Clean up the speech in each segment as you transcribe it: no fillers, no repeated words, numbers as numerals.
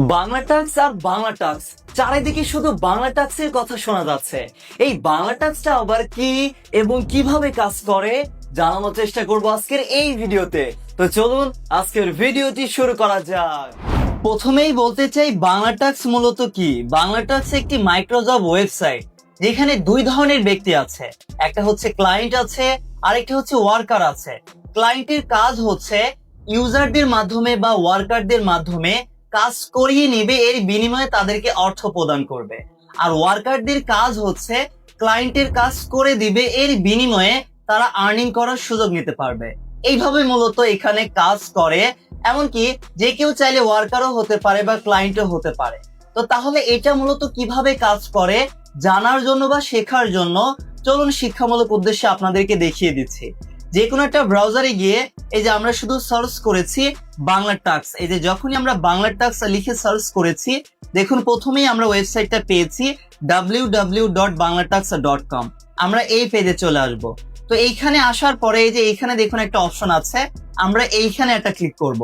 Bangla tax আর Bangla tax, চারিদিকে শুধু বাংলা টাক্সের কথা শোনা যাচ্ছে। এই বাংলা টাক্সটা আবার কি এবং কিভাবে কাজ করে জানানোর চেষ্টা করবো আজকের এই ভিডিওতে। তো চলুন আজকের ভিডিওটি শুরু করা যাক। প্রথমেই বলতে চাই বাংলা টাক্স মূলত কি। বাংলা টাক্স একটি মাইক্রোজব ওয়েবসাইট যেখানে দুই ধরনের ব্যক্তি আছে, একটা হচ্ছে ক্লায়েন্ট আছে আর একটা হচ্ছে ওয়ার্কার আছে। ক্লায়েন্টের কাজ হচ্ছে ইউজারদের মাধ্যমে বা ওয়ার্কারদের মাধ্যমে কাজ করিয়ে নিবে, এর বিনিময়ে তাদেরকে অর্থ প্রদান করবে। আর ওয়ার্কারদের কাজ হচ্ছে ক্লায়েন্টের কাজ করে দিবে, এর বিনিময়ে তারা আর্নিং করার সুযোগ নিতে পারবে। এইভাবে মূলত এখানে কাজ করে। এমনকি যে কেউ চাইলে ওয়ার্কারও হতে পারে বা ক্লায়েন্টও হতে পারে। তো তাহলে এটা মূলত কিভাবে কাজ করে জানার জন্য বা শেখার জন্য চলুন শিক্ষামূলক উদ্দেশ্যে আপনাদেরকে দেখিয়ে দিচ্ছি। যে কোনো একটা ব্রাউজারে গিয়ে এই যে আমরা শুধু সার্চ করেছি বাংলা টাক্স, এই যে যখনই আমরা বাংলা টাক্স লিখে সার্চ করেছি দেখুন প্রথমেই আমরা ওয়েবসাইটটা পেয়েছি www.banglatux.com। আমরা এই পেজে চলে আসব। তো এইখানে আসার পরে এই যে এইখানে দেখুন একটা অপশন আছে, আমরা এইখানে একটা ক্লিক করব।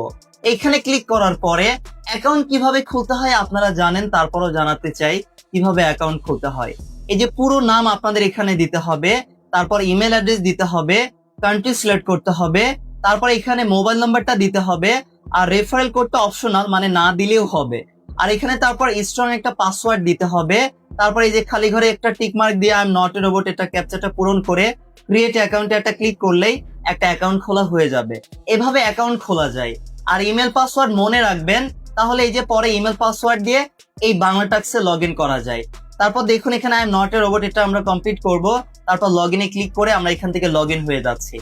এইখানে ক্লিক করার পরে অ্যাকাউন্ট কিভাবে খুলতে হয় আপনারা জানেন, তারপরও জানাতে চাই কিভাবে অ্যাকাউন্ট খুলতে হয়। এই যে পুরো নাম আপনাদের এখানে দিতে হবে, তারপর ইমেল অ্যাড্রেস দিতে হবে, কান্ট্রি সিলেক্ট করতে হবে, তারপর এখানে মোবাইল নাম্বারটা দিতে হবে, আর রেফারেল কোডটা অপশনাল, মানে না দিলেও হবে। আর এখানে তারপর স্ট্রং একটা পাসওয়ার্ড দিতে হবে। তারপর এই যে খালি ঘরে একটা টিক মার্ক দিয়ে I am not a robot এটা ক্যাপচাটা পূরণ করে ক্রিয়েট অ্যাকাউন্টে একটা ক্লিক করলেই একটা অ্যাকাউন্ট খোলা হয়ে যাবে। এভাবে অ্যাকাউন্ট খোলা যায়। আর ইমেল পাসওয়ার্ড মনে রাখবেন, তাহলে এই যে পরে ইমেল পাসওয়ার্ড দিয়ে এই বাংলা টাক্সে লগ ইন করা যায়। তারপর দেখুন এখানে I am not a robot এটা আমরা কমপ্লিট করব, তারপর লগ ইনে ক্লিক করে আমরা এখান থেকে লগ ইন হয়ে যাচ্ছি।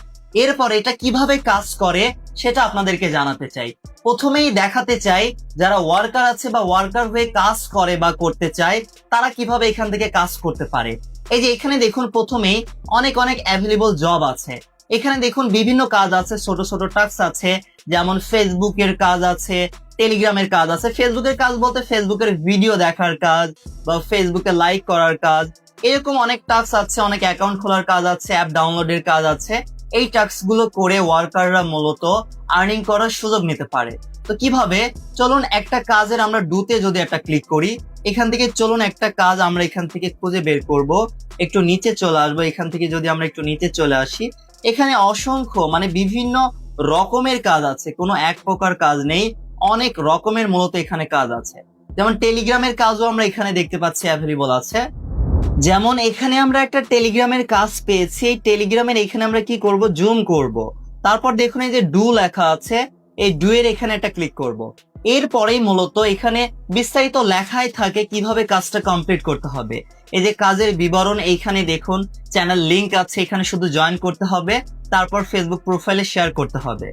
এরপর এটা কিভাবে কাজ করে সেটা আপনাদেরকে জানাতে চাই। প্রথমেই দেখাতে চাই যারা ওয়ার্কার আছে বা ওয়ার্কার হয়ে কাজ করে বা করতে চায় তারা কিভাবে এখান থেকে কাজ করতে পারে। এই যে এখানে দেখুন প্রথমেই অনেক অ্যাভেলেবল জব আছে। এখানে দেখুন বিভিন্ন কাজ আছে, ছোট ছোট টাস্ক আছে, যেমন ফেসবুকের কাজ আছে, টেলিগ্রামের কাজ আছে। ফেসবুকের কাজ বলতে ফেসবুকের ভিডিও দেখার কাজ বা ফেসবুকে লাইক করার কাজ, এরকম অনেক টাস্ক আছে। অনেক অ্যাকাউন্ট খোলার কাজ আছে, অ্যাপ ডাউনলোডের কাজ আছে। এই টাস্ক গুলো করে ওয়ার্কাররা মূলত আর্নিং করার সুযোগ নিতে পারে। তো কিভাবে, চলুন একটা কাজের আমরা ডুতে যদি একটা ক্লিক করি, এখান থেকে চলুন একটা কাজ আমরা এখান থেকে খুঁজে বের করব। একটু নিচে চলে আসবো, এখান থেকে যদি আমরা একটু নিচে চলে আসি, এখানে অসংখ্য মানে বিভিন্ন রকমের কাজ আছে, কোনো এক প্রকার কাজ নেই, অনেক রকমের মূলত এখানে কাজ আছে। যেমন টেলিগ্রামের কাজও আমরা এখানে দেখতে পাচ্ছি অ্যাভেলেবল আছে। যেমন এখানে আমরা একটা টেলিগ্রামের কাজ পেয়েছি, এই টেলিগ্রামের এখানে আমরা কি করব, জুম করব। তারপর দেখুন এই যে ডু লেখা আছে, এই ডু এর এখানে একটা ক্লিক করব। এরপরেই মূলত এখানে বিস্তারিত লেখাই থাকে কিভাবে কাজটা কমপ্লিট করতে হবে। এই যে কাজের বিবরণ, এইখানে দেখুন চ্যানেল লিংক আছে, এখানে শুধু জয়েন করতে হবে, তারপর ফেসবুক প্রোফাইলে শেয়ার করতে হবে।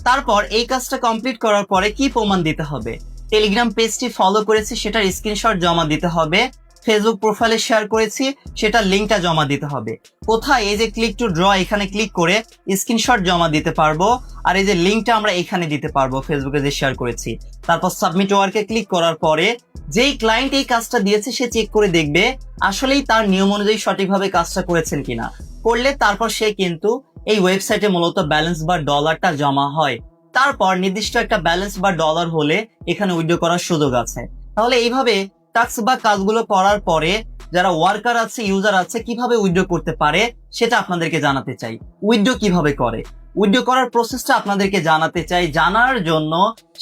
তারপর এই কাজটা কমপ্লিট করার পরে কি প্রমাণ দিতে হবে, টেলিগ্রাম পেজটি ফলো করেছি সেটার স্ক্রিনশট জমা দিতে হবে, ফেসবুক প্রোফাইলে শেয়ার করেছি সেটা লিংকটা জমা দিতে হবে। কোথায়, এই যে ক্লিক টু ড্র এখানে ক্লিক করে স্ক্রিনশট জমা দিতে পারবো, আর এই যে লিংকটা আমরা এখানে দিতে পারবো ফেসবুকে যে শেয়ার করেছি। তারপর সাবমিট ওয়ার্কে ক্লিক করার পরে যেই ক্লায়েন্ট এই কাজটা দিয়েছে সে চেক করে দেখবে আসলেই তার নিয়ম অনুযায়ী সঠিকভাবে কাজটা করেছেন কিনা। করলে তারপর সে কিন্তু এই ওয়েবসাইটে মূলত ব্যালেন্স বা ডলারটা জমা হয়। তারপর নির্দিষ্ট একটা ব্যালেন্স বা ডলার হলে এখানে উইথড্র করার সুযোগ আছে। তাহলে এইভাবে টাস্ক বা কাজগুলো করার পরে যারা ওয়ার্কার আছে, ইউজার আছে, কিভাবে উইথড্র করতে পারে সেটা আপনাদেরকে জানাতে চাই। উইথড্র কিভাবে করে, উইথড্র করার প্রসেসটা আপনাদেরকে জানাতে চাই। জানার জন্য,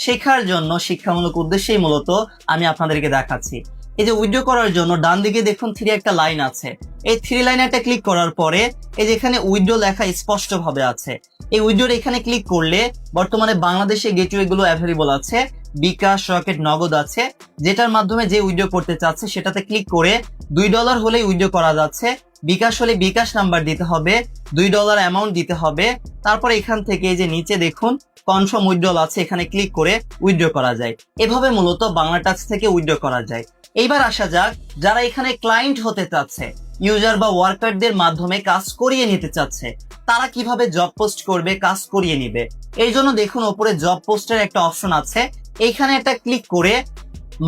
শেখার জন্য, শিক্ষামূলক উদ্দেশ্যেই মূলত আমি আপনাদেরকে দেখাচ্ছি। এই যে উইথড্র করার জন্য ডান দিকে দেখুন থ্রি একটা লাইন আছে, এই থ্রি লাইনে একটা ক্লিক করার পরে এই যে এখানে উইথড্র লেখা স্পষ্ট ভাবে আছে। এই উইথড্র এখানে ক্লিক করলে বর্তমানে বাংলাদেশে গেটওয়ে গুলো অ্যাভেলেবল আছে, বিকাশ, রকেট, নগদ আছে। যেটার মাধ্যমে যে উইথড্র করতে চাচ্ছে সেটাতে ক্লিক করে $2 হলেই উইথড্র করা যাচ্ছে। বিকাশ হলে বিকাশ নাম্বার দিতে হবে, $2 অ্যামাউন্ট দিতে হবে। তারপর এখান থেকে এই যে নিচে দেখুন কনফার্ম উইথড্রল আছে, এখানে ক্লিক করে উইথড্র করা যায়। এভাবে মূলত বাংলা টাক্স থেকে উইথড্র করা যায়। এইবার আসা যাক যারা এখানে ক্লায়েন্ট হতে চাচ্ছে, ইউজার বা ওয়ার্কারদের মাধ্যমে কাজ করিয়ে নিতে চাচ্ছে, তারা কিভাবে জব পোস্ট করবে, কাজ করিয়ে নিবে। এই জন্য দেখুন উপরে জব পোস্টের একটা অপশন আছে, এইখানে একটা ক্লিক করে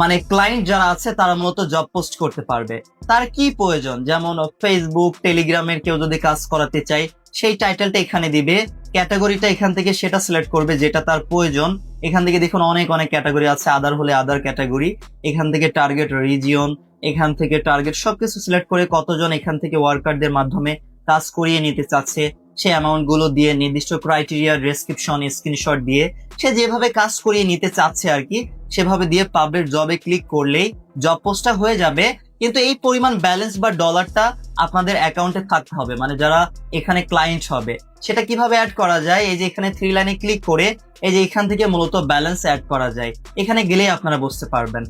মানে ক্লায়েন্ট যারা আছে তারা মূলত জব পোস্ট করতে পারবে। তার কি প্রয়োজন, যেমন ফেসবুক, টেলিগ্রামের কেউ যদি কাজ করাতে চায় সেই টাইটেলটা এখানে দিবে, ক্যাটাগরিটা এখান থেকে সেটা সিলেক্ট করবে যেটা তার প্রয়োজন, এখান থেকে দেখুন অনেক অনেক ক্যাটাগরি আছে, আদার হলে আদার ক্যাটাগরি, এখান থেকে টার্গেট রিজিয়ন, এখান থেকে টার্গেট সবকিছু সিলেক্ট করে কতজন এখান থেকে ওয়ার্কারদের মাধ্যমে কাজ করিয়ে নিতে চাচ্ছে সে অ্যামাউন্ট গুলো দিয়ে নির্দিষ্ট ক্রাইটেরিয়া ডেসক্রিপশন স্ক্রিনশট দিয়ে সে যেভাবে কাজ করিয়ে নিতে চাচ্ছে আর কি সেভাবে দিয়ে পাবলিক জবে ক্লিক করলেই জব পোস্টটা হয়ে যাবে। কিন্তু এই পরিমাণ ব্যালেন্স বা ডলারটা আপনাদের অ্যাকাউন্টে থাকতে হবে, মানে যারা এখানে ক্লায়েন্ট হবে। সেটা কিভাবে অ্যাড করা যায়, এই যে এখানে 3 লাইনে ক্লিক করে এই যে এখান থেকে মূলত ব্যালেন্স অ্যাড করা যায়, এখানে গেলেই আপনারা বুঝতে পারবেন।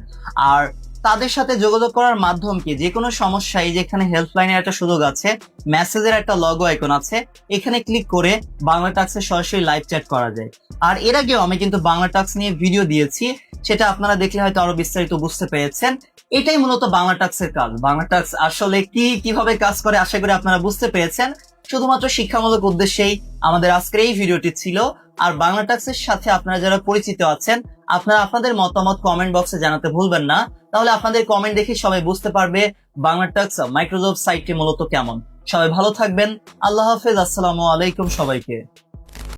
আর তাদের সাথে যোগাযোগ করার মাধ্যম কি, যে কোনো সমস্যা এই যে এখানে হেল্পলাইনের একটা সুযোগ আছে, মেসেজের একটা লগো আইকন আছে, এখানে ক্লিক করে বাংলা টাক্সে সরাসরি লাইভ চ্যাট করা যায়। আর এর আগেও আমি কিন্তু বাংলা টাক্স নিয়ে ভিডিও দিয়েছি, সেটা আপনারা দেখলে হয়তো আরো বিস্তারিত বুঝতে পেরেছেন। এটাই মূলত বাংলা টাক্সের কাজ। বাংলা টাক্স আসলে কিভাবে কাজ করে আশা করি আপনারা বুঝতে পেরেছেন। শুধুমাত্র শিক্ষামূলক উদ্দেশ্যেই আমাদের আজকের এই ভিডিওটি ছিল। আর বাংলা টাক্সের সাথে আপনারা যারা পরিচিত আছেন আপনারা আপনাদের মতামত কমেন্ট বক্সে জানাতে ভুলবেন না, তাহলে আপনাদের কমেন্ট দেখে সবাই বুঝতে পারবে বাংলা টাক্স মাইক্রোসফট সাইটটি মূলত কেমন। সবাই ভালো থাকবেন, আল্লাহ হাফেজ, আসসালামু আলাইকুম সবাইকে।